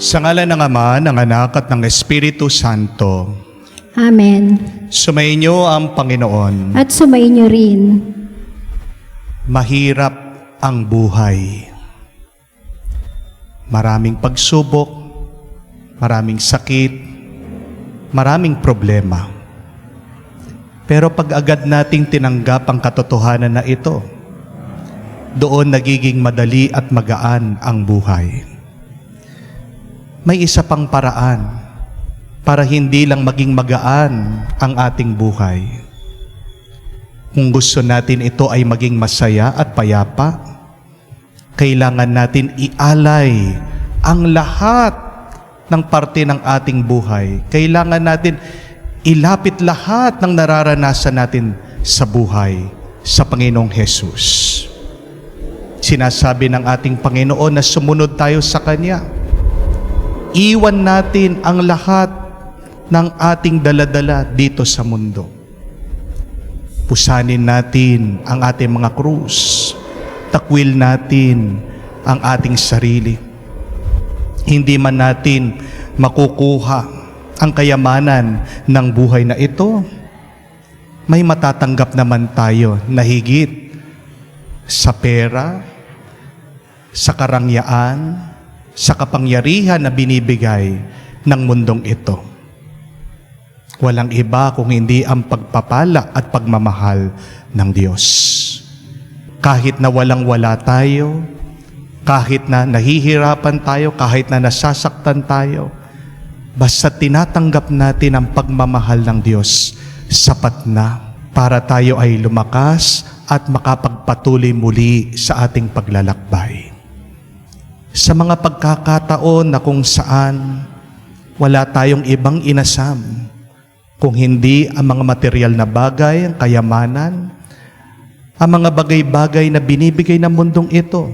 Sa ngalan ng Ama, ng Anak at ng Espiritu Santo. Amen. Sumainyo ang Panginoon. At sumainyo rin. Mahirap ang buhay. Maraming pagsubok, maraming sakit, maraming problema. Pero pag agad nating tinanggap ang katotohanan na ito, doon nagiging madali at magaan ang buhay. May isa pang paraan para hindi lang maging magaan ang ating buhay. Kung gusto natin ito ay maging masaya at payapa, kailangan natin ialay ang lahat ng parte ng ating buhay. Kailangan natin ilapit lahat ng nararanasan natin sa buhay sa Panginoong Hesus. Sinasabi ng ating Panginoon na sumunod tayo sa Kanya. Iwan natin ang lahat ng ating daladala dito sa mundo. Pusanin natin ang ating mga krus. Takwil natin ang ating sarili. Hindi man natin makukuha ang kayamanan ng buhay na ito, may matatanggap naman tayo na higit sa pera, sa karangyaan, sa kapangyarihan na binibigay ng mundong ito. Walang iba kung hindi ang pagpapala at pagmamahal ng Diyos. Kahit na walang-wala tayo, kahit na nahihirapan tayo, kahit na nasasaktan tayo, basta tinatanggap natin ang pagmamahal ng Diyos, sapat na para tayo ay lumakas at makapagpatuloy muli sa ating paglalakbay. Sa mga pagkakataon na kung saan wala tayong ibang inasam, kung hindi ang mga material na bagay, ang kayamanan, ang mga bagay-bagay na binibigay ng mundong ito,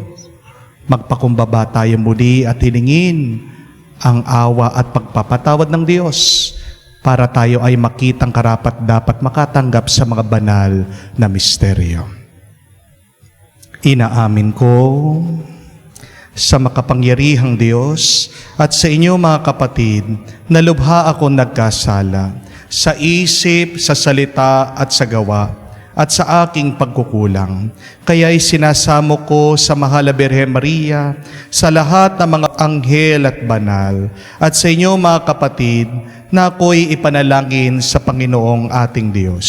magpakumbaba tayo muli at hilingin ang awa at pagpapatawad ng Diyos para tayo ay makitang karapat-dapat makatanggap sa mga banal na misteryo. Inaamin ko sa makapangyarihang Diyos at sa inyo mga kapatid na lubha ako nagkasala sa isip, sa salita at sa gawa at sa aking pagkukulang. Kaya'y sinasamo ko sa mahal na Birhen Maria, sa lahat ng mga anghel at banal, at sa inyo mga kapatid, na ako'y ipanalangin sa Panginoong ating Diyos.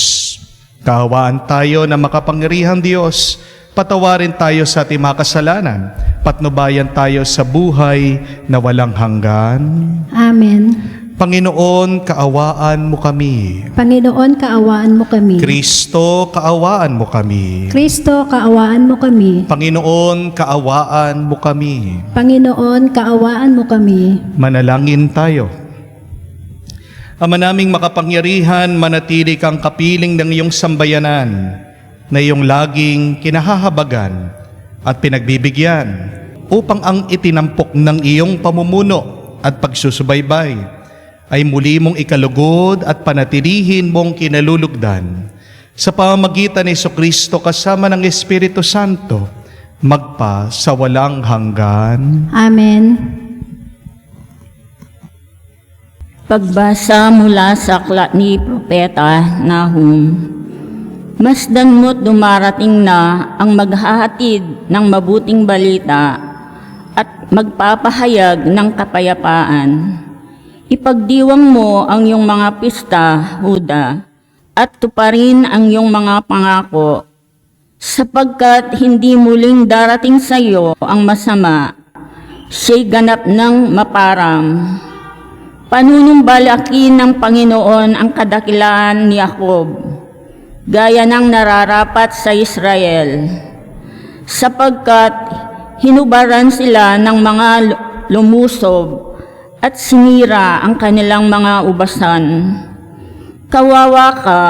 Kaawaan tayo na makapangyarihang Diyos, patawarin tayo sa ating mga kasalanan, patnubayan tayo sa buhay na walang hanggan. Amen. Panginoon, kaawaan mo kami. Panginoon, kaawaan mo kami. Kristo, kaawaan mo kami. Kristo, kaawaan mo kami. Panginoon, kaawaan mo kami. Panginoon, kaawaan mo kami. Manalangin tayo. Ama naming makapangyarihan, manatili kang kapiling ng iyong sambayanan na iyong laging kinahahabagan at pinagbibigyan upang ang itinampok ng iyong pamumuno at pagsusubaybay ay muli mong ikalugod at panatilihin mong kinalulugdan sa pamamagitan ni Jesucristo kasama ng Espiritu Santo, magpa sa walang hanggan. Amen. Pagbasa mula sa aklat ni Propeta Nahum. Masdan mo't dumarating na ang maghahatid ng mabuting balita at magpapahayag ng kapayapaan. Ipagdiwang mo ang iyong mga pista, Huda, at tuparin ang iyong mga pangako, sapagkat hindi muling darating sa iyo ang masama, siya'y ganap ng maparang. Panunumbalakin ng Panginoon ang kadakilaan ni Jacob, gaya ng nararapat sa Israel, sapagkat hinubaran sila ng mga lumusob at sinira ang kanilang mga ubasan. Kawawa ka,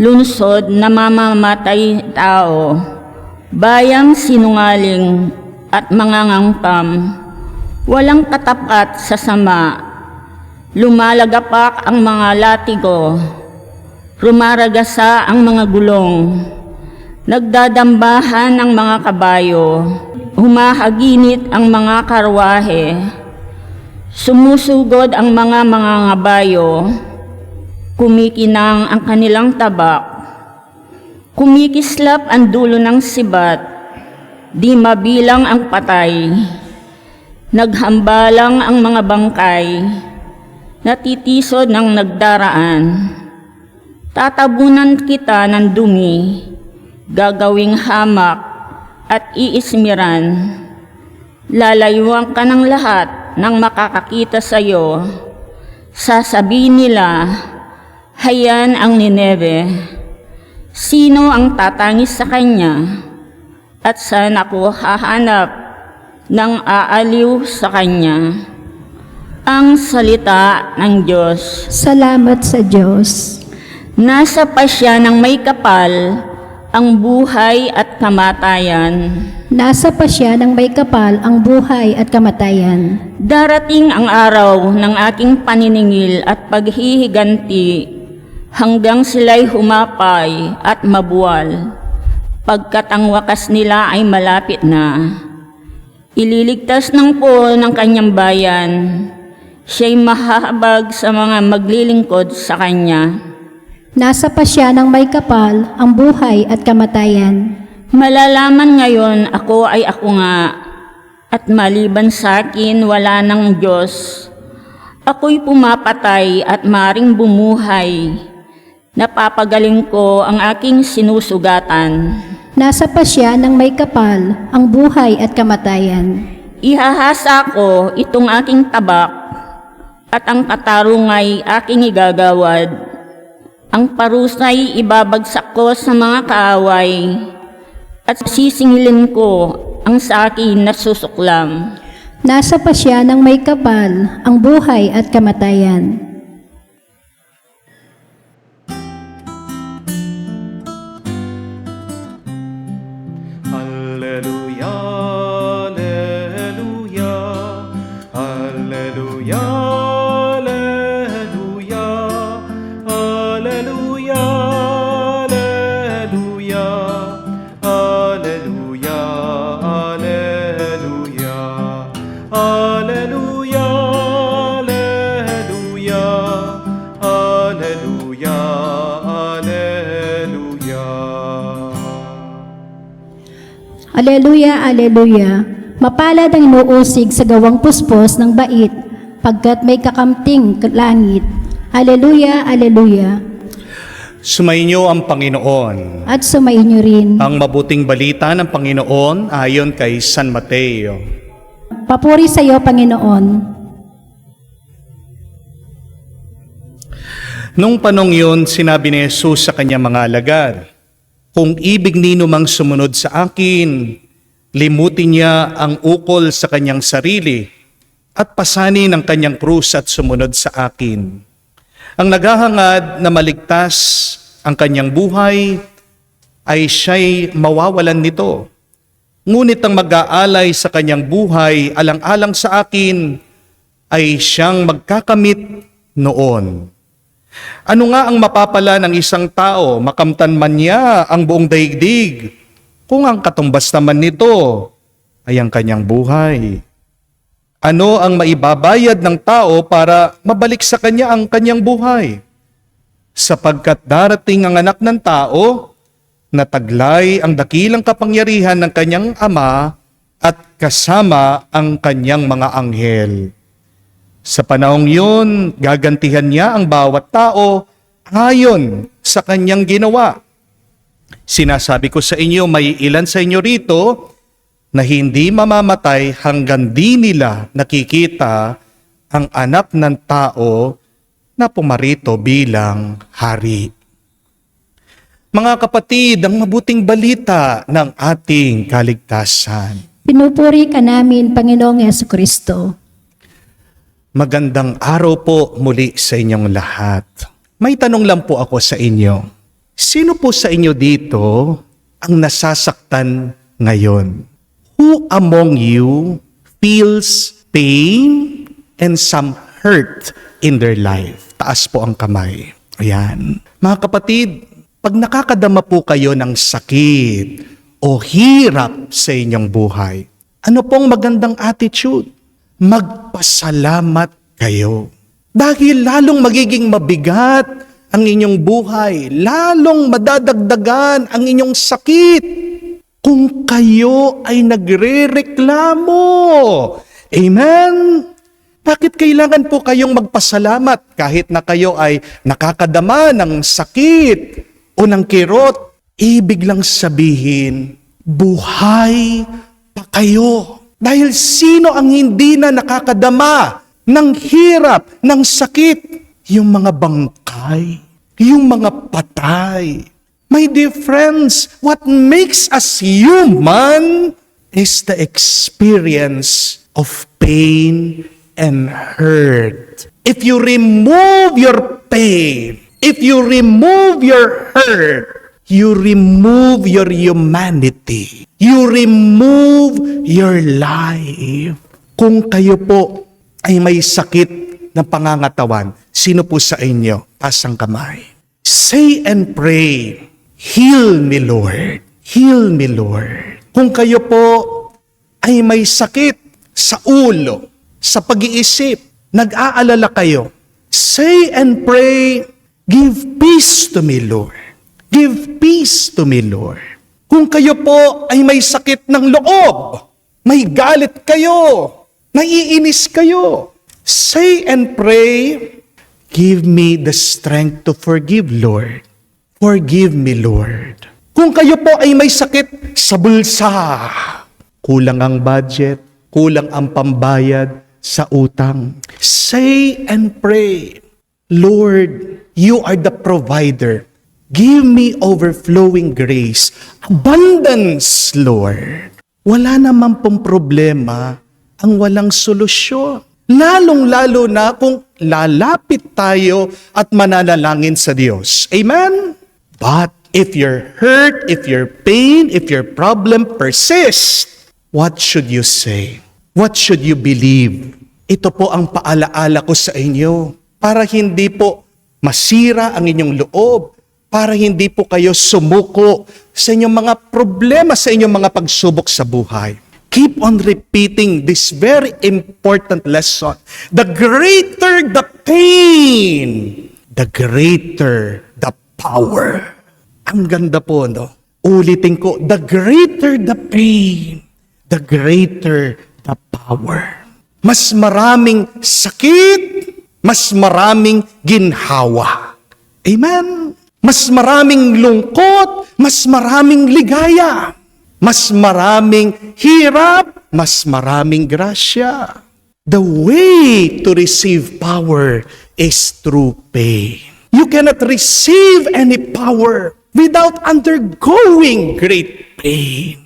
lungsod na mamamatay tao, bayang sinungaling at mangangangkam, walang katapat sa sama, lumalagapak ang mga latigo, rumaragasa ang mga gulong, nagdadambahan ang mga kabayo, humahaginit ang mga karwahe. Sumusugod ang mga mangangabayo, kumikinang ang kanilang tabak, kumikislap ang dulo ng sibat, di mabilang ang patay, naghambalang ang mga bangkay, natitisod ng nagdaraan. Tatabunan kita ng dumi, gagawing hamak at iismiran. Lalayuan ka ng lahat ng makakakita sa iyo. Sasabihin nila, hayan ang Nineve. Sino ang tatangis sa kanya? At saan ako hahanap ng aaliw sa kanya? Ang salita ng Diyos. Salamat sa Diyos. Nasa pasya ng may kapal ang buhay at kamatayan. Nasa pasya ng may kapal ang buhay at kamatayan. Darating ang araw ng aking paniningil at paghihiganti hanggang sila'y humapay at mabuwal. Pagkat ang wakas nila ay malapit na. Ililigtas ng po ng kanyang bayan. Siya'y mahahabag sa mga maglilingkod sa kanya. Nasa pasya ng may kapal ang buhay at kamatayan. Malalaman ngayon ako ay ako nga, at maliban sa akin wala ng Diyos. Ako'y pumapatay at maring bumuhay. Napapagaling ko ang aking sinusugatan. Nasa pasya ng may kapal ang buhay at kamatayan. Ihahasa ko itong aking tabak, at ang katarungay aking igagawad. Ang parusay ibabagsak ko sa mga kaaway, at sisingilin ko ang sa akin na susuklam. Nasa pasya ng may kapal ang buhay at kamatayan. Alleluia, alleluia, alleluia, alleluia, alleluia, alleluia, alleluia, alleluia, alleluia, alleluia, alleluia, alleluia. Aleluya, aleluya. Mapalad ang inuusig sa gawang puspos ng bait, pagkat may kakamting langit. Aleluya, aleluya. Sumainyo ang Panginoon. At sumainyo rin. Ang mabuting balita ng Panginoon ayon kay San Mateo. Papuri sa iyo, Panginoon. Nung panong yun, sinabi ni Jesus sa kanyang mga alagad, kung ibig nino mang sumunod sa akin, limutin niya ang ukol sa kanyang sarili at pasanin ang kanyang krus at sumunod sa akin. Ang naghahangad na maligtas ang kanyang buhay ay siya'y mawawalan nito. Ngunit ang mag-aalay sa kanyang buhay alang-alang sa akin ay siyang magkakamit noon. Ano nga ang mapapala ng isang tao, makamtan man niya ang buong daigdig, kung ang katumbas naman nito ay ang kanyang buhay? Ano ang maibabayad ng tao para mabalik sa kanya ang kanyang buhay? Sapagkat darating ang anak ng tao na taglay ang dakilang kapangyarihan ng kanyang ama at kasama ang kanyang mga anghel. Sa panahong yun, gagantihan niya ang bawat tao ayon sa kanyang ginawa. Sinasabi ko sa inyo, may ilan sa inyo rito na hindi mamamatay hanggang di nila nakikita ang anak ng tao na pumarito bilang hari. Mga kapatid, ang mabuting balita ng ating kaligtasan. Pinupuri ka namin, Panginoong Jesucristo. Magandang araw po muli sa inyong lahat. May tanong lang po ako sa inyo. Sino po sa inyo dito ang nasasaktan ngayon? Who among you feels pain and some hurt in their life? Taas po ang kamay. Ayan. Mga kapatid, pag nakakadama po kayo ng sakit o hirap sa inyong buhay, ano pong magandang attitude? magpasalamat kayo. Dahil lalong magiging mabigat ang inyong buhay, lalong madadagdagan ang inyong sakit kung kayo ay nagrereklamo. Amen? Bakit kailangan po kayong magpasalamat kahit na kayo ay nakakadama ng sakit o ng kirot? Ibig lang sabihin, buhay pa kayo. Dahil sino ang hindi na nakakadama ng hirap, ng sakit? Yung mga bangkay, yung mga patay. My dear friends, what makes us human is the experience of pain and hurt. If you remove your pain, if you remove your hurt, you remove your humanity. You remove your life. Kung kayo po ay may sakit ng pangangatawan, sino po sa inyo? Taas ang kamay. Say and pray, heal me, Lord. Heal me, Lord. Kung kayo po ay may sakit sa ulo, sa pag-iisip, nag-aalala kayo, say and pray, give peace to me, Lord. Give peace to me, Lord. Kung kayo po ay may sakit ng loob, may galit kayo, naiinis kayo, say and pray, give me the strength to forgive, Lord. Forgive me, Lord. Kung kayo po ay may sakit sa bulsa, kulang ang budget, kulang ang pambayad sa utang, say and pray, Lord, you are the provider. Give me overflowing grace, abundance, Lord. Wala naman pong problema ang walang solusyon. Lalong-lalo na kung lalapit tayo at mananalangin sa Diyos. Amen? But if your hurt, if your pain, if your problem persists, what should you say? What should you believe? Ito po ang paalaala ko sa inyo para hindi po masira ang inyong loob, para hindi po kayo sumuko sa inyong mga problema, sa inyong mga pagsubok sa buhay. Keep on repeating this very important lesson. The greater the pain, the greater the power. Ang ganda po, no? Ulitin ko, the greater the pain, the greater the power. Mas maraming sakit, mas maraming ginhawa. Amen? Mas maraming lungkot, mas maraming ligaya. Mas maraming hirap, mas maraming grasya. The way to receive power is through pain. You cannot receive any power without undergoing great pain.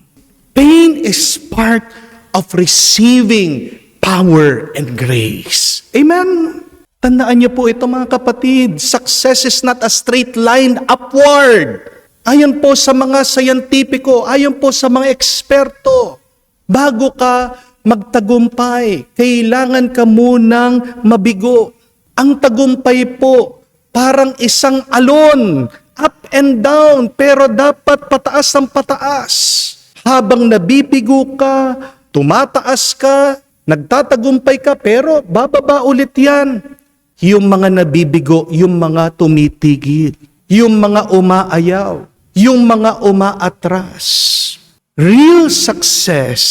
Pain is part of receiving power and grace. Amen? Tandaan niyo po ito mga kapatid, success is not a straight line upward. Ayon po sa mga scientifico, ayon po sa mga eksperto, bago ka magtagumpay, kailangan ka munang mabigo. Ang tagumpay po, parang isang alon, up and down, pero dapat pataas ang pataas. Habang nabibigo ka, tumataas ka, nagtatagumpay ka, pero bababa ulit yan. Yung mga nabibigo, yung mga tumitigil, yung mga umaayaw, yung mga umaatras. Real success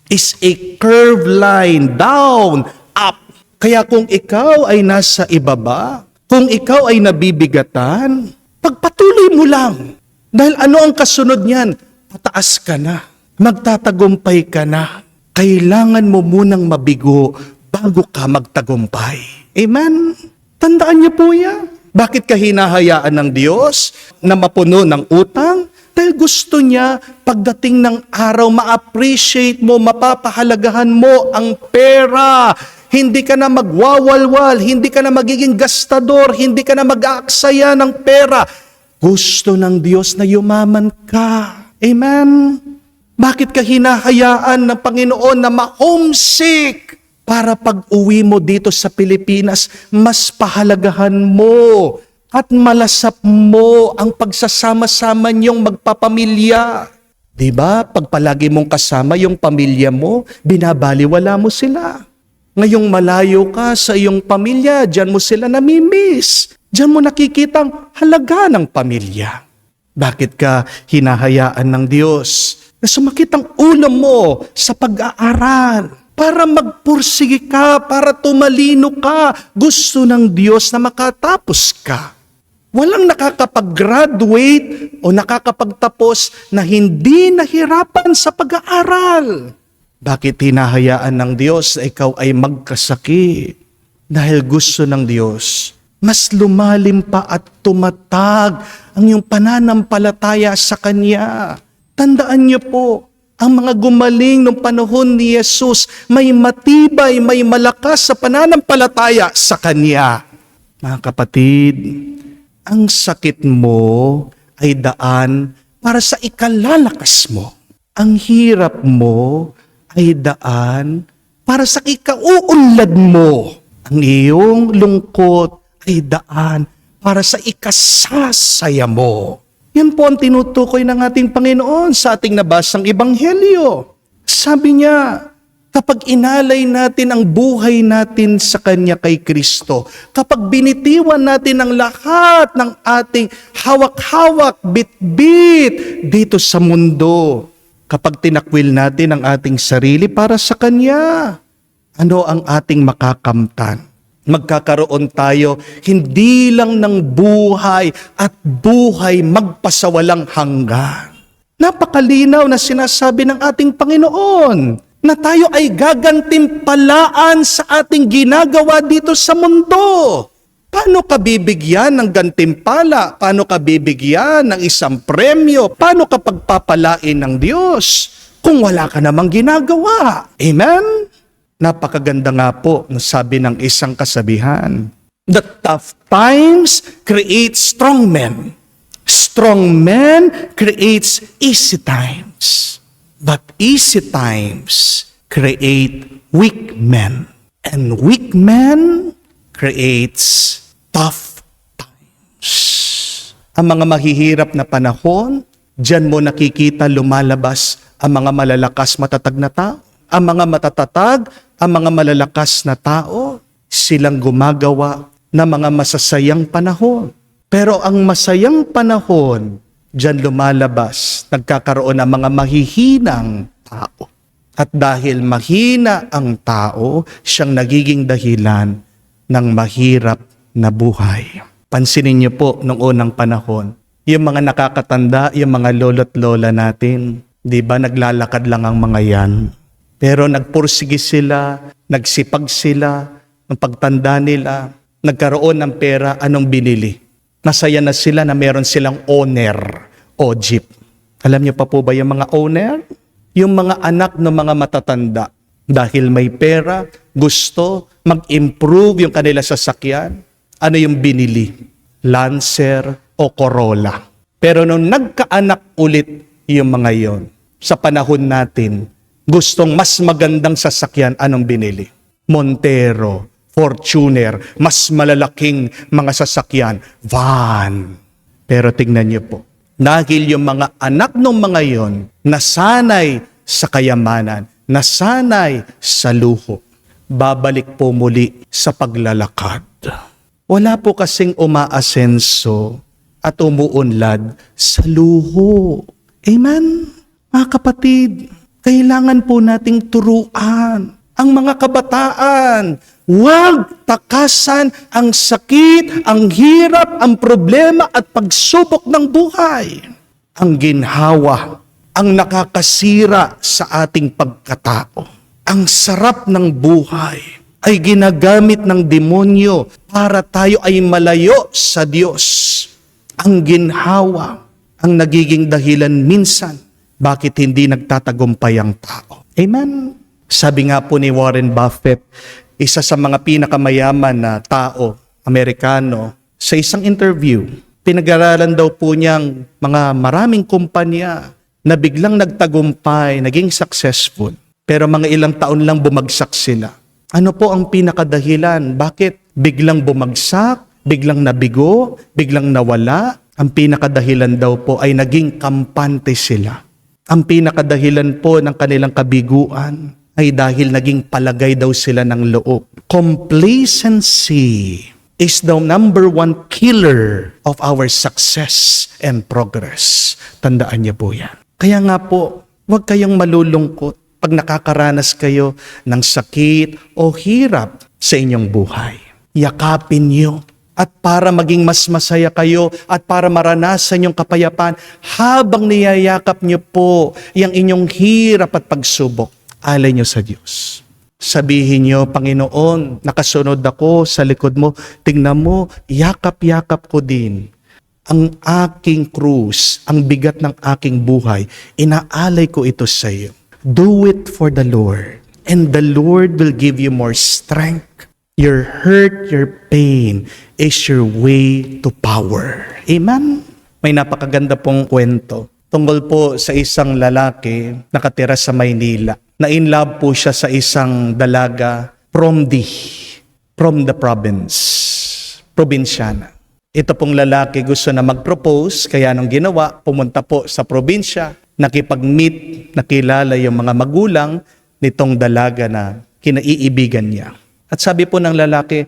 is a curved line, down, up. Kaya kung ikaw ay nasa ibaba, kung ikaw ay nabibigatan, pagpatuloy mo lang. Dahil ano ang kasunod niyan? Pataas ka na, magtatagumpay ka na. Kailangan mo munang mabigo bago ka magtagumpay. Amen? Tandaan niyo po yan. Bakit ka hinahayaan ng Diyos na mapuno ng utang? Dahil gusto niya pagdating ng araw ma-appreciate mo, mapapahalagahan mo ang pera. Hindi ka na magwawalwal, hindi ka na magiging gastador, hindi ka na mag-aaksaya ng pera. Gusto ng Diyos na yumaman ka. Amen? Bakit ka hinahayaan ng Panginoon na ma-homesick? Para pag-uwi mo dito sa Pilipinas, mas pahalagahan mo at malasap mo ang pagsasama-sama niyong magpapamilya. Diba? Pag palagi mong kasama yung pamilya mo, binabaliwala mo sila. Ngayong malayo ka sa iyong pamilya, diyan mo sila namimiss. Diyan mo nakikita ang halaga ng pamilya. Bakit ka hinahayaan ng Diyos na sumakit ang ulo mo sa pag-aaral? Para magpursige ka, para tumalino ka. Gusto ng Diyos na makatapos ka. Walang nakakapag-graduate o nakakapagtapos na hindi nahirapan sa pag-aaral. Bakit hinahayaan ng Diyos na ikaw ay magkasakit? Dahil gusto ng Diyos, mas lumalim pa at tumatag ang iyong pananampalataya sa Kanya. Tandaan niyo po, ang mga gumaling ng panahon ni Jesus, may matibay, may malakas sa pananampalataya sa Kanya. Mga kapatid, ang sakit mo ay daan para sa ikalalakas mo. Ang hirap mo ay daan para sa ikauunlad mo. Ang iyong lungkot ay daan para sa ikasasaya mo. Yan po ang tinutukoy ng ating Panginoon sa ating nabasang Ebanghelyo. Sabi niya, kapag inalay natin ang buhay natin sa Kanya kay Kristo, kapag binitiwan natin ang lahat ng ating hawak-hawak, bit-bit dito sa mundo, kapag tinakwil natin ang ating sarili para sa Kanya, ano ang ating makakamtan? Magkakaroon tayo hindi lang ng buhay at buhay magpasawalang hanggan. Napakalinaw na sinasabi ng ating Panginoon na tayo ay gagantimpalaan sa ating ginagawa dito sa mundo. Paano ka bibigyan ng gantimpala? Paano ka bibigyan ng isang premyo? Paano ka pagpapalain ng Diyos kung wala ka namang ginagawa? Amen? Napakaganda nga po na sabi ng isang kasabihan. The tough times create strong men. Strong men creates easy times. But easy times create weak men. And weak men creates tough times. Ang mga mahihirap na panahon, diyan mo nakikita lumalabas ang mga malalakas matatag na tao. Ang mga matatatag, ang mga malalakas na tao, silang gumagawa ng mga masasayang panahon. Pero ang masayang panahon, diyan lumalabas, nagkakaroon ng mga mahihinang tao. At dahil mahina ang tao, siyang nagiging dahilan ng mahirap na buhay. Pansinin niyo po nung unang panahon, yung mga nakakatanda, yung mga lolo't lola natin, di ba naglalakad lang ang mga yan? Pero nagpursige sila, nagsipag sila, ang pagtanda nila, nagkaroon ng pera, anong binili? Nasaya na sila na meron silang owner o jeep. Alam niyo pa po ba yung mga owner? Yung mga anak ng mga matatanda. Dahil may pera, gusto mag-improve yung kanila sasakyan. Ano yung binili? Lancer o Corolla. Pero nung nagkaanak ulit yung mga yon, sa panahon natin, gustong mas magandang sasakyan, anong binili? Montero, Fortuner, mas malalaking mga sasakyan, van. Pero tingnan niyo po, dahil yung mga anak ng mga yon, nasanay sa kayamanan, nasanay sa luho, babalik po muli sa paglalakad. Wala po kasing umaasenso at umuunlad sa luho. Amen? Mga kapatid, kailangan po nating turuan ang mga kabataan. Huwag takasan ang sakit, ang hirap, ang problema at pagsubok ng buhay. Ang ginhawa, ang nakakasira sa ating pagkatao. Ang sarap ng buhay ay ginagamit ng demonyo para tayo ay malayo sa Diyos. Ang ginhawa, ang nagiging dahilan minsan bakit hindi nagtatagumpay ang tao. Amen? Sabi nga po ni Warren Buffett, isa sa mga pinakamayaman na tao, Amerikano, sa isang interview, pinag-aralan daw po niyang mga maraming kumpanya na biglang nagtagumpay, naging successful. Pero mga ilang taon lang bumagsak sila. Ano po ang pinakadahilan? Bakit biglang bumagsak, biglang nabigo, biglang nawala? Ang pinakadahilan daw po ay naging kampante sila. Ang pinakadahilan po ng kanilang kabiguan ay dahil naging palagay daw sila ng loob. Complacency is the number one killer of our success and progress. Tandaan niyo po yan. Kaya nga po, huwag kayong malulungkot pag nakakaranas kayo ng sakit o hirap sa inyong buhay. Yakapin niyo. At para maging mas masaya kayo at para maranasan yung kapayapaan, habang niyayakap niyo po yung inyong hirap at pagsubok, alay niyo sa Diyos. Sabihin niyo, Panginoon, nakasunod ako sa likod mo. Tingnan mo, yakap-yakap ko din ang aking krus, ang bigat ng aking buhay. Inaalay ko ito sa iyo. Do it for the Lord, and the Lord will give you more strength. Your hurt, your pain is your way to power. Amen? May napakaganda pong kwento tungkol po sa isang lalaki nakatira sa Maynila. Na-in-love po siya sa isang dalaga from the province, probinsyana. Ito pong lalaki gusto na mag-propose, kaya anong ginawa, pumunta po sa probinsya, nakipag-meet, nakilala yung mga magulang nitong dalaga na kinaiibigan niya. At sabi po ng lalaki,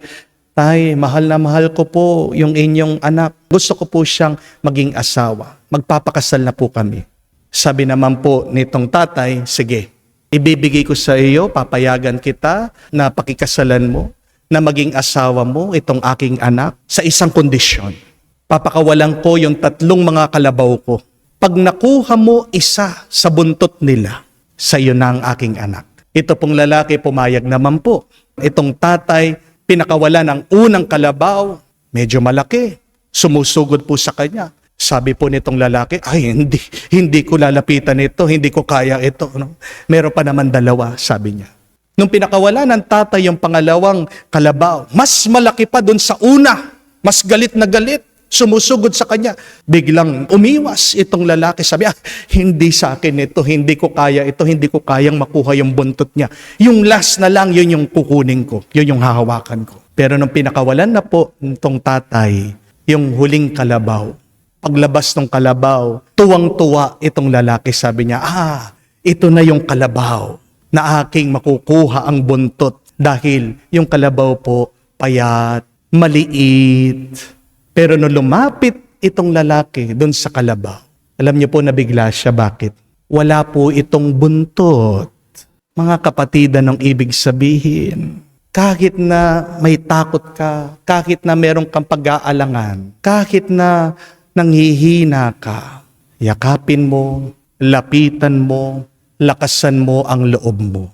Tay, mahal na mahal ko po yung inyong anak. Gusto ko po siyang maging asawa. Magpapakasal na po kami. Sabi naman po nitong tatay, sige, ibibigay ko sa iyo, papayagan kita na pakikasalan mo, na maging asawa mo itong aking anak sa isang kondisyon. Papakawalan ko yung 3 mga kalabaw ko. Pag nakuha mo isa sa buntot nila, sa iyo na ang aking anak. Ito pong lalaki pumayag naman po. Itong tatay, pinakawala ng unang kalabaw, medyo malaki. Sumusugod po sa kanya. Sabi po nitong lalaki, ay hindi ko lalapitan ito, hindi ko kaya ito. No? Meron pa naman 2, sabi niya. Nung pinakawala ng tatay yung pangalawang kalabaw, mas malaki pa dun sa una. Mas galit na galit. Sumusugod sa kanya. Biglang umiwas itong lalaki. Sabi, hindi sa akin ito, hindi ko kaya ito, hindi ko kayang makuha yung buntot niya. Yung last na lang, yun yung kukunin ko. Yun yung hahawakan ko. Pero nung pinakawalan na po itong tatay, yung huling kalabaw, paglabas ng kalabaw, tuwang-tuwa itong lalaki. Sabi niya, ito na yung kalabaw na aking makukuha ang buntot. Dahil yung kalabaw po, payat, maliit. Pero nung lumapit itong lalaki doon sa kalabaw, alam niyo po nabigla siya. Bakit? Wala po itong buntot. Mga kapatida ng ibig sabihin, kahit na may takot ka, kahit na meron kang pag-aalangan, kahit na nanghihina ka, yakapin mo, lapitan mo, lakasan mo ang loob mo.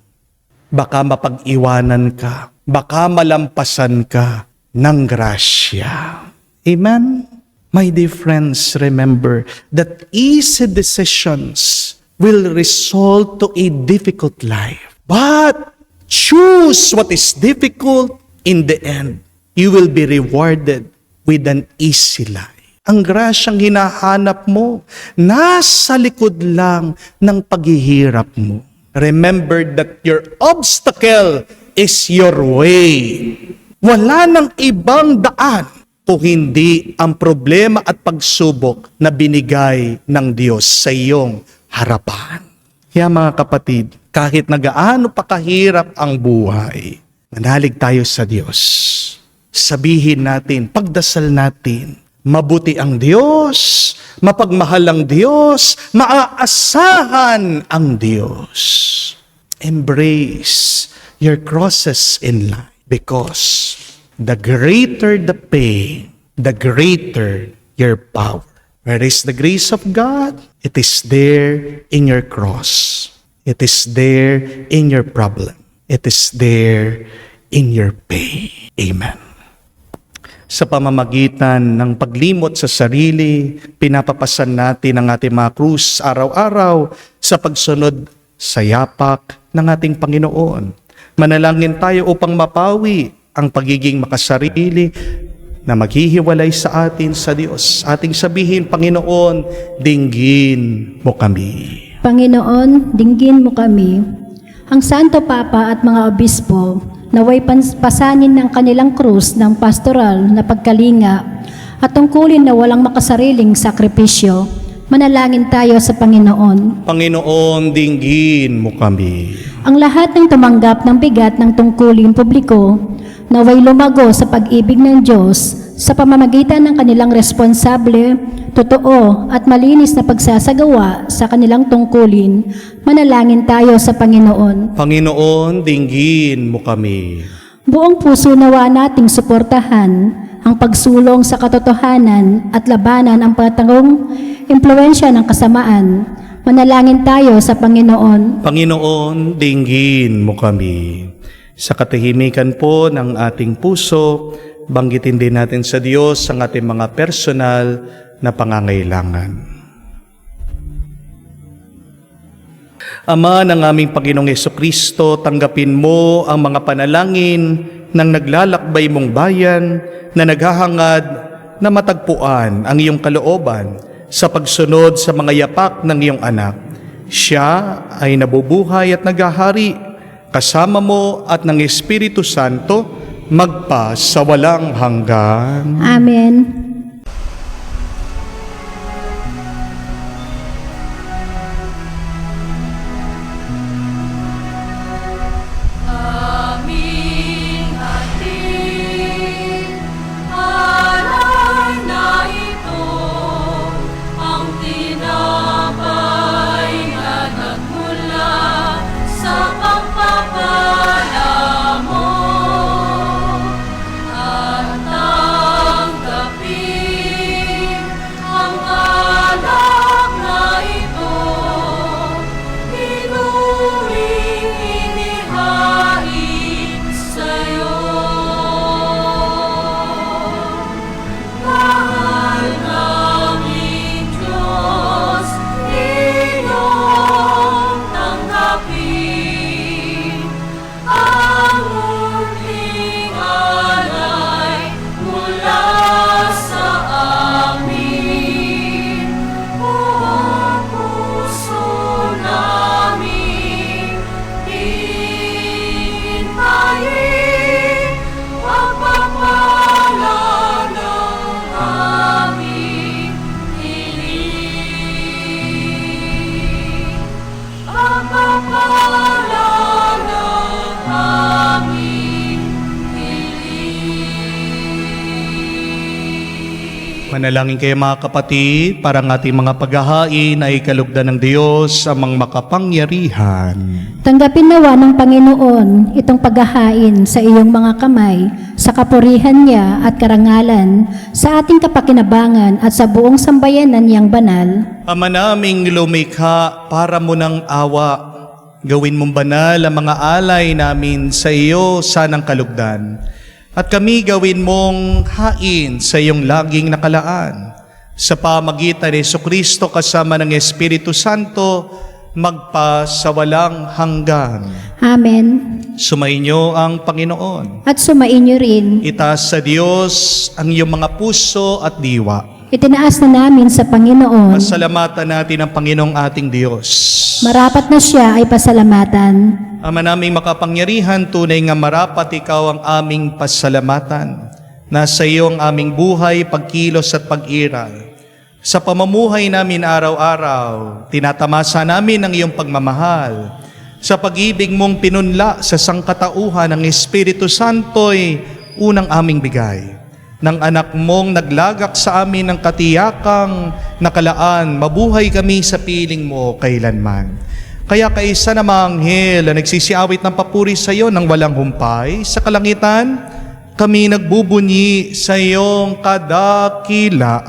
Baka mapag-iwanan ka, baka malampasan ka ng grasya. Amen? My dear friends, remember that easy decisions will result to a difficult life. But choose what is difficult. In the end, you will be rewarded with an easy life. Ang grasyang hinahanap mo, nasa likod lang ng paghihirap mo. Remember that your obstacle is your way. Wala nang ibang daan kung hindi ang problema at pagsubok na binigay ng Diyos sa iyong harapan. Kaya mga kapatid, kahit na gaano pa kahirap ang buhay, manalig tayo sa Diyos. Sabihin natin, pagdasal natin, mabuti ang Diyos, mapagmahal ang Diyos, maaasahan ang Diyos. Embrace your crosses in life because the greater the pain, the greater your power. Where is the grace of God? It is there in your cross. It is there in your problem. It is there in your pain. Amen. Sa pamamagitan ng paglimot sa sarili, pinapapasan natin ang ating mga krus araw-araw sa pagsunod sa yapak ng ating Panginoon. Manalangin tayo upang mapawi ang pagiging makasarili na maghihiwalay sa atin sa Diyos. Ating sabihin, Panginoon, dinggin mo kami. Panginoon, dinggin mo kami. Ang Santo Papa at mga obispo, naway pasanin ng kanilang krus ng pastoral na pagkalinga at tungkulin na walang makasariling sakripisyo, Manalangin tayo sa Panginoon. Panginoon, dinggin mo kami. Ang lahat ng tumanggap ng bigat ng tungkulin publiko, naway lumago sa pag-ibig ng Diyos sa pamamagitan ng kanilang responsable, totoo at malinis na pagsasagawa sa kanilang tungkulin. Manalangin tayo sa Panginoon. Panginoon, dinggin mo kami. Buong puso nawa nating suportahan ang pagsulong sa katotohanan at labanan ang patangong impluensya ng kasamaan. Manalangin tayo sa Panginoon. Panginoon, dinggin mo kami. Sa katahimikan po ng ating puso, banggitin din natin sa Diyos ang ating mga personal na pangangailangan. Ama ng aming Panginoong Hesukristo, tanggapin mo ang mga panalangin ng naglalakbay mong bayan na naghahangad na matagpuan ang iyong kalooban sa pagsunod sa mga yapak ng iyong anak. Siya ay nabubuhay at naghahari kasama mo at ng Espiritu Santo magpa sa walang hanggan. Amen. Manalangin kayo mga kapatid, para ang ating mga paghahain ay kalugdan ng Diyos amang makapangyarihan. Tanggapin nawa ng Panginoon itong paghahain sa iyong mga kamay, sa kapurihan niya at karangalan, sa ating kapakinabangan at sa buong sambayanan niyang banal. Ama naming lumikha, para mo ng awa, gawin mong banal ang mga alay namin sa iyo sanang kalugdan. At kami gawin mong hain sa iyong laging nakalaan. Sa pamagitan ni Jesucristo kasama ng Espiritu Santo, magpa sa walang hanggan. Amen. Sumainyo ang Panginoon. At sumainyo rin. Itaas sa Diyos ang iyong mga puso at diwa. Itinaas na namin sa Panginoon. Pasalamatan natin ang Panginoong ating Diyos. Marapat na siya ay pasalamatan. Ama naming makapangyarihan, tunay nga marapat ikaw ang aming pasalamatan. Nasa iyo ang aming buhay, pagkilos at pag-iral. Sa pamumuhay namin araw-araw, tinatamasa namin ang iyong pagmamahal. Sa pag-ibig mong pinunla sa sangkatauhan ng Espiritu Santo'y unang aming bigay. Ng anak mong naglagak sa amin ng katiyakang nakalaan, mabuhay kami sa piling mo kailanman. Kaya kaisa na mga anghel na nagsisiawit ng papuri sa iyo ng walang humpay sa kalangitan, kami nagbubunyi sa iyong kadakilaan.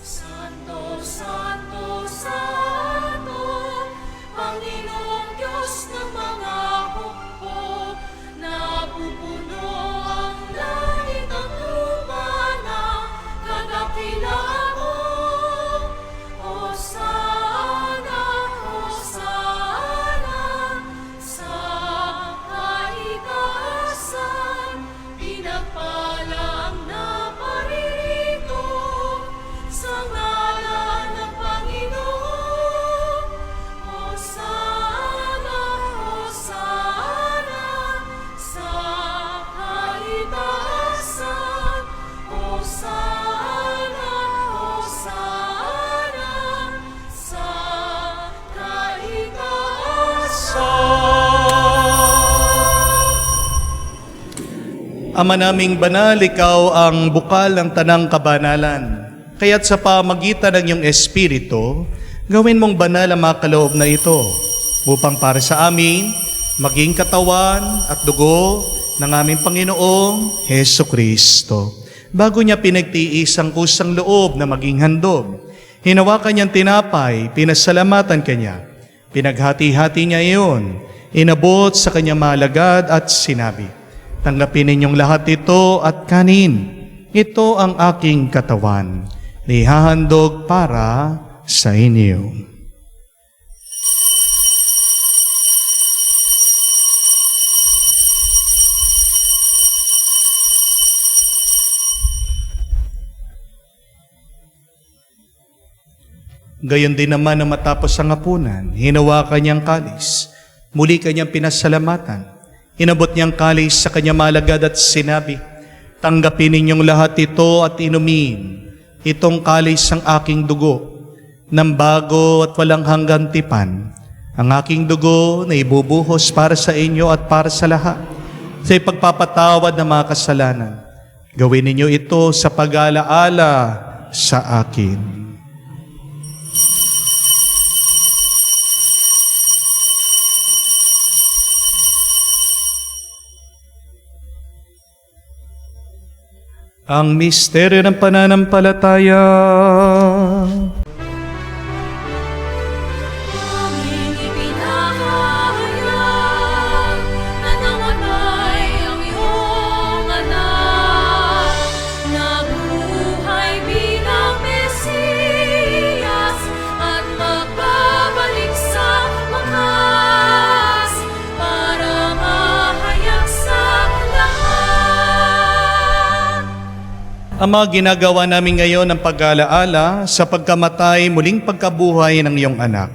Santo, Santo, Santo, Panginoong Diyos ng mga hukbo, napupuno ang langit at lupa ng kadakilaan mo. Hosana, Hosana, Ama naming banal, ikaw ang bukal ng tanang kabanalan. Kaya't sa pamagitan ng iyong Espiritu, gawin mong banal ang mga kaloob na ito, upang para sa amin, maging katawan at dugo ng aming Panginoong Heso Kristo. Bago niya pinagtiis ang kusang loob na maging handog, hinawakan niyang tinapay, pinasalamatan kanya. Pinaghati-hati niya iyon, inabot sa kanyang malagad at sinabi, "Tanggapin ninyong lahat ito at kanin. Ito ang aking katawan, nihahandog para sa inyo." Gayon din naman na matapos ang hapunan, hinawakan niyang kalis. Muli kanyang pinasalamatan. Inabot niyang kalis sa kanyang malagad at sinabi, "Tanggapin ninyong lahat ito at inumin. Itong kalis ang aking dugo, ng bago at walang hanggang tipan. Ang aking dugo na ibubuhos para sa inyo at para sa lahat, sa ipagpapatawad ng mga kasalanan. Gawin ninyo ito sa pag-alaala sa akin." Ang misteryo ng pananampalataya. Aming ipinahayag na namatay ang iyong anak, nabuhay bilang Mesiyas at magbabalik sa wakas para mahayag sa lahat. Ama, ginagawa namin ngayon ang pag-alaala sa pagkamatay, muling pagkabuhay ng iyong anak.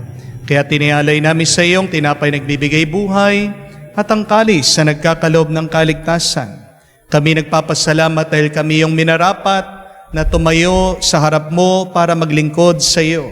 Kaya tinialay namin sa iyong tinapay nagbibigay buhay at ang kalis na nagkakaloob ng kaligtasan. Kami nagpapasalamat dahil kami yung minarapat na tumayo sa harap mo para maglingkod sa iyo.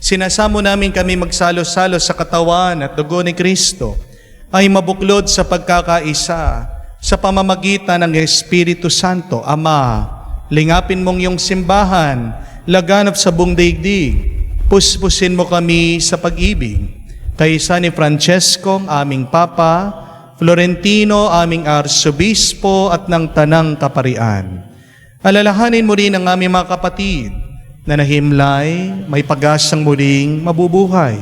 Sinasamo namin kami magsalo-salo sa katawan at dugo ni Kristo ay mabuklod sa pagkakaisa sa pamamagitan ng Espiritu Santo. Ama, lingapin mong iyong simbahan, laganap sa buong daigdig. Puspusin mo kami sa pag-ibig. Kaysa ni Francesco, aming Papa, Florentino, aming Arsobispo at ng Tanang Kaparian. Alalahanin mo rin ang aming mga kapatid na nahimlay, may pag-asang muling mabubuhay.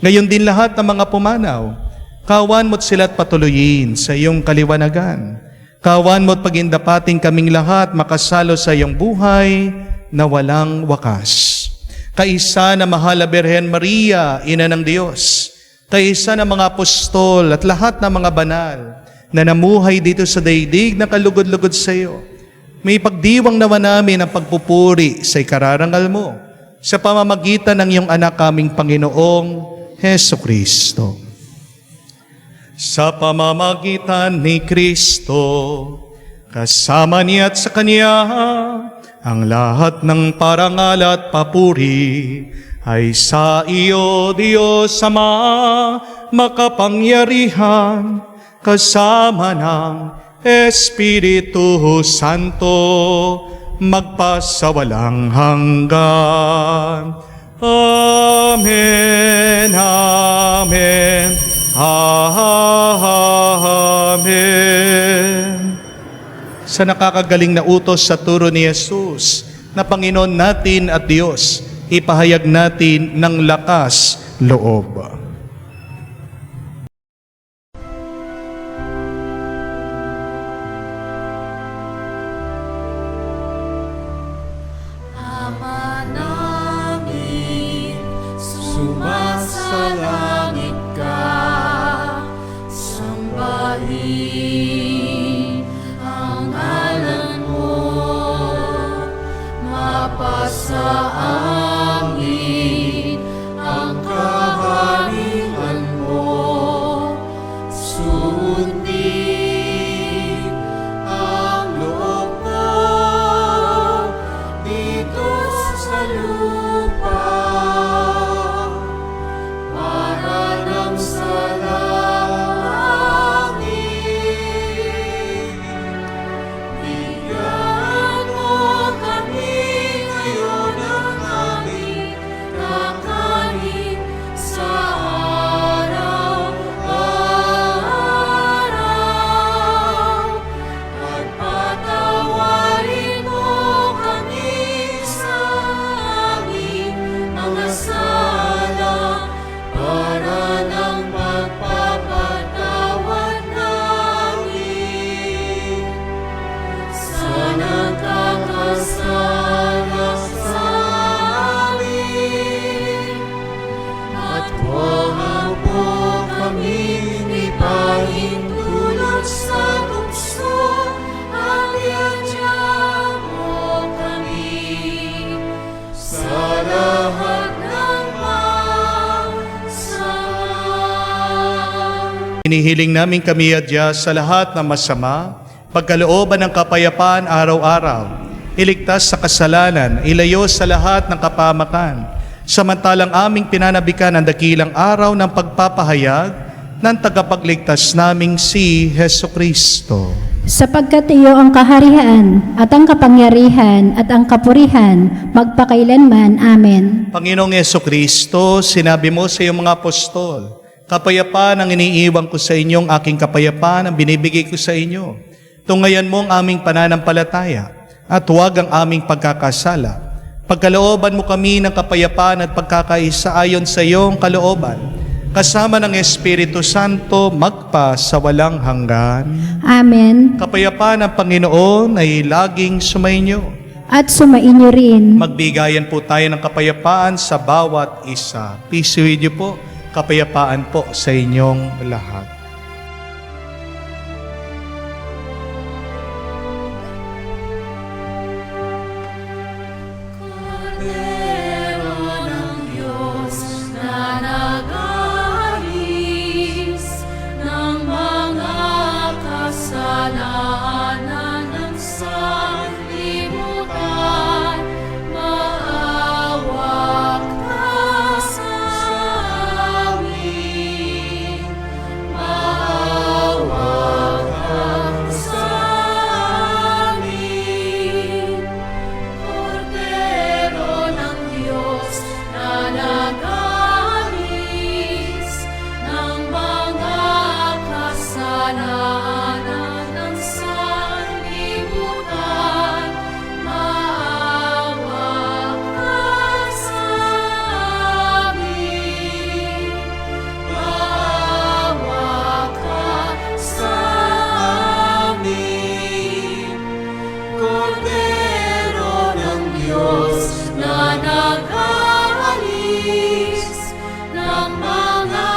Ngayon din lahat ng mga pumanaw, kawan mo't sila't patuloyin sa iyong kaliwanagan. Kawan mo't pagindapating kaming lahat makasalo sa iyong buhay na walang wakas. Kaisa na mahal na Birhen Maria, Ina ng Diyos, kaisa na mga apostol at lahat ng mga banal na namuhay dito sa daigdig na kalugod-lugod sa iyo. May pagdiwang naman namin ang pagpupuri sa ikararangal mo sa pamamagitan ng iyong anak kaming Panginoong Heso Kristo. Sa pamamagitan ni Kristo, kasama niya at sa Kanya, ang lahat ng parangal at papuri ay sa iyo, Diyos Ama, makapangyarihan, kasama ng Espiritu Santo, magpasawalang hanggan. Amen, amen, amen. Sa nakakagaling na utos sa turo ni Jesus, na Panginoon natin at Diyos, ipahayag natin ng lakas loob. Ama namin, sumasalangit ka, sambahin ang ngalan mo, mapasa amin ang kaharian mo, sundin ang loob mo dito sa lupa para nang sa langit. Hinihiling namin kami adya sa lahat ng masama, pagkalooban ng kapayapaan araw-araw, iligtas sa kasalanan, ilayo sa lahat ng kapamakan, samantalang aming pinanabikan ang dakilang araw ng pagpapahayag ng tagapagligtas naming si Heso Kristo. Sapagkat iyo ang kaharian at ang kapangyarihan at ang kapurihan magpakailanman. Amen. Panginoong Heso Kristo, sinabi mo sa iyong mga apostol, kapayapaan ang iniiwan ko sa inyong aking kapayapaan ang binibigay ko sa inyo. Tungayan mo ang aming pananampalataya at huwag ang aming pagkakasala. Pagkalooban mo kami ng kapayapaan at pagkakaisa ayon sa iyong kalooban, kasama ng Espiritu Santo magpa sa walang hanggan. Amen. Kapayapaan ng Panginoon ay laging sumainyo. At sumainyo rin. Magbigayan po tayo ng kapayapaan sa bawat isa. Peace with you po. Kapayapaan po sa inyong lahat. Cordero ng Diyos na nag-aalis ng mga kasalanan ng sanlibutan, maawa ka sa amin. Maawa ka sa amin. Cordero ng Diyos na nag-aalis ng mga kasalanan ng sanlibutan, maawa ka sa amin. Maawa ka sa amin. Cordero ng Diyos na nag-aalis ng mga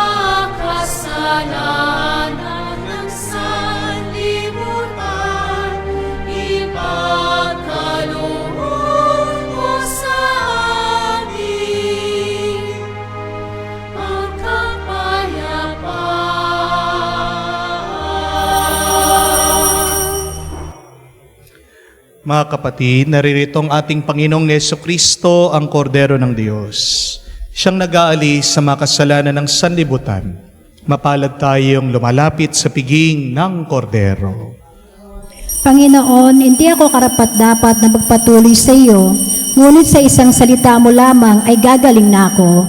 kasalanan ng sanlibutan, ipagkaloob mo sa amin ang kapayapaan. Mga kapatid, naririto ang ating Panginoong Heso Kristo, ang Kordero ng Diyos. Siyang nag-aalis sa mga kasalanan ng sanlibutan. Mapalad tayong lumalapit sa piging ng Kordero. Panginoon, hindi ako karapat-dapat na magpatuloy sa iyo, ngunit sa isang salita mo lamang ay gagaling na ako.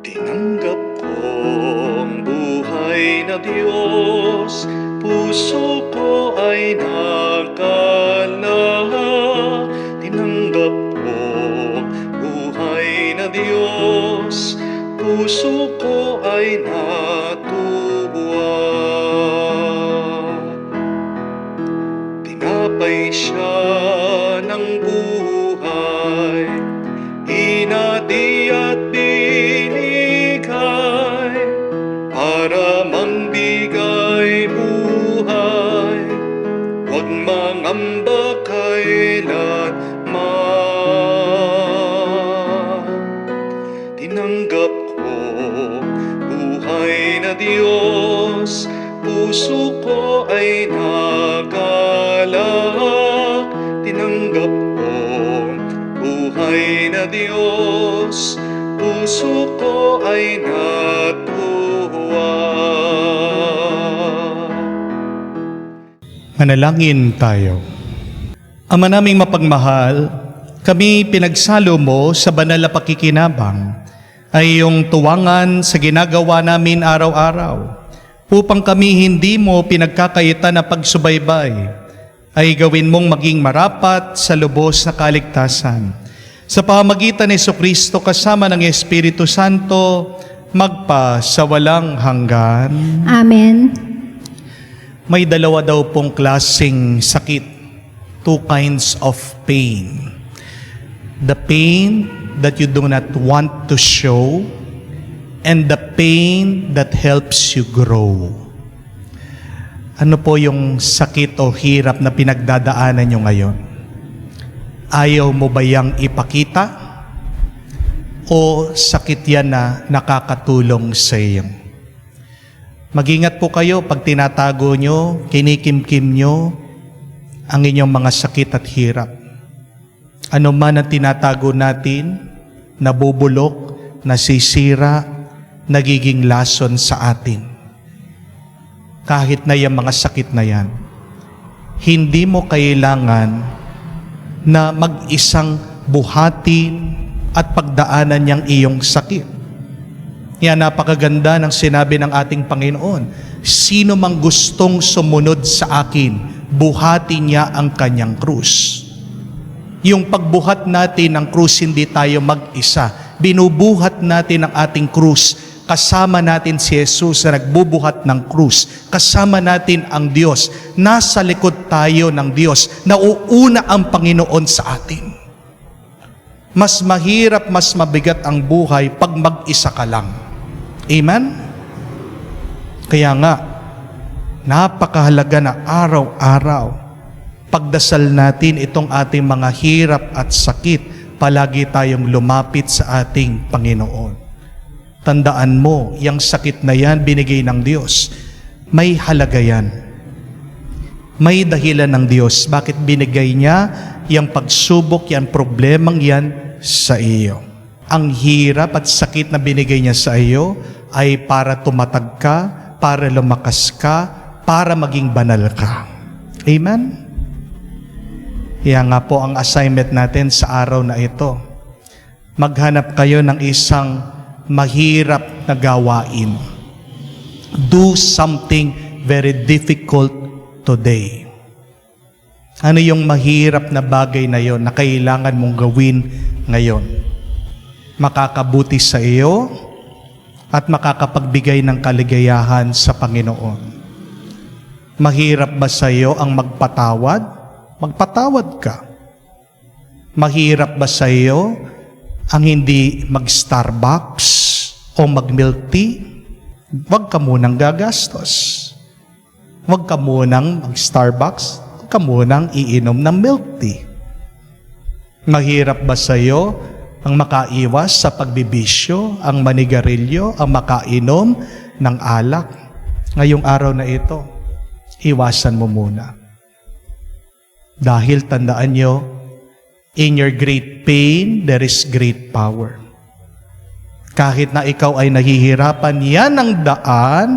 Tinanggap ko ang buhay na Diyos, puso ko ay nakalahad. Tinanggap ko ang buhay na Diyos, puso ko ay natuwa. Tinapay siya ng buhay, inati at binigay, para mangbigay buhay, huwag mangamba kailanman. Tinanggap ko buhay na Diyos, puso ko ay nagalak. Tinanggap ko buhay na Diyos, puso ko ay natuwa. Manalangin tayo. Ama naming mapagmahal, kami pinagsalo mo sa banal na pakikinabang ay iyong tuwangan sa ginagawa namin araw-araw upang kami hindi mo pinagkakaitan na pagsubaybay ay gawin mong maging marapat sa lubos na kaligtasan. Sa pamamagitan ni Jesucristo kasama ng Espiritu Santo, magpa sa walang hanggan. Amen. May dalawa daw pong klaseng sakit. Two kinds of pain. The pain that you do not want to show and the pain that helps you grow. Ano po yung sakit o hirap na pinagdadaanan nyo ngayon? Ayaw mo ba yang ipakita? O sakit yan na nakakatulong sa iyo? Mag-ingat po kayo pag tinatago nyo, kinikimkim nyo ang inyong mga sakit at hirap. Ano man ang tinatago natin, nabubulok, nasisira, nagiging lason sa atin. Kahit na yung mga sakit na yan, hindi mo kailangan na mag-isang buhatin at pagdaanan niyang iyong sakit. Yan, napakaganda ng sinabi ng ating Panginoon. Sino mang gustong sumunod sa akin, buhatin niya ang kanyang krus. Yung pagbuhat natin ng krus, hindi tayo mag-isa. Binubuhat natin ang ating krus. Kasama natin si Jesus na nagbubuhat ng krus. Kasama natin ang Diyos. Nasa likod tayo ng Diyos. Nauuna ang Panginoon sa atin. Mas mahirap, mas mabigat ang buhay pag mag-isa ka lang. Amen? Kaya nga, napakahalaga na araw-araw, pagdasal natin itong ating mga hirap at sakit, palagi tayong lumapit sa ating Panginoon. Tandaan mo, yung sakit na yan, binigay ng Diyos. May halaga yan. May dahilan ng Diyos. Bakit binigay niya yung pagsubok, yung problemang yan sa iyo? Ang hirap at sakit na binigay niya sa iyo ay para tumatag ka, para lumakas ka, para maging banal ka. Amen? Yan nga po ang assignment natin sa araw na ito. Maghanap kayo ng isang mahirap na gawain. Do something very difficult today. Ano yung mahirap na bagay na yon na kailangan mong gawin ngayon? Makakabuti sa iyo at makakapagbigay ng kaligayahan sa Panginoon. Mahirap ba sa iyo ang magpatawad? Magpatawad ka. Mahirap ba sa iyo ang hindi mag-Starbucks o mag-milk tea? Huwag ka munang gagastos. Huwag ka munang mag-Starbucks. Huwag ka munang iinom ng milk tea. Mahirap ba sa iyo ang makaiwas sa pagbibisyo, ang manigarilyo, ang makainom ng alak? Ngayong araw na ito, iwasan mo muna. Dahil tandaan nyo, in your great pain, there is great power. Kahit na ikaw ay nahihirapan, yan ang daan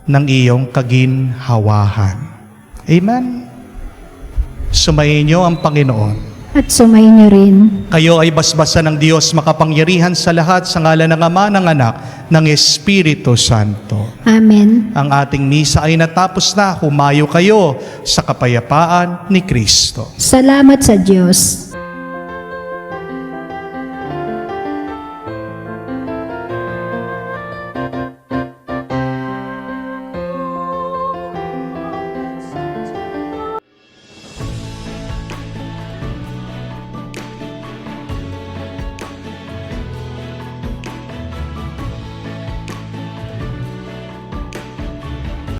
ng iyong kaginhawahan. Amen? Sumayin niyo ang Panginoon. At sumayin niyo rin. Kayo ay basbasan ng Diyos makapangyarihan sa lahat sa ngalan ng Ama, ng Anak, ng Espiritu Santo. Amen. Ang ating misa ay natapos na. Humayo kayo sa kapayapaan ni Kristo. Salamat sa Diyos.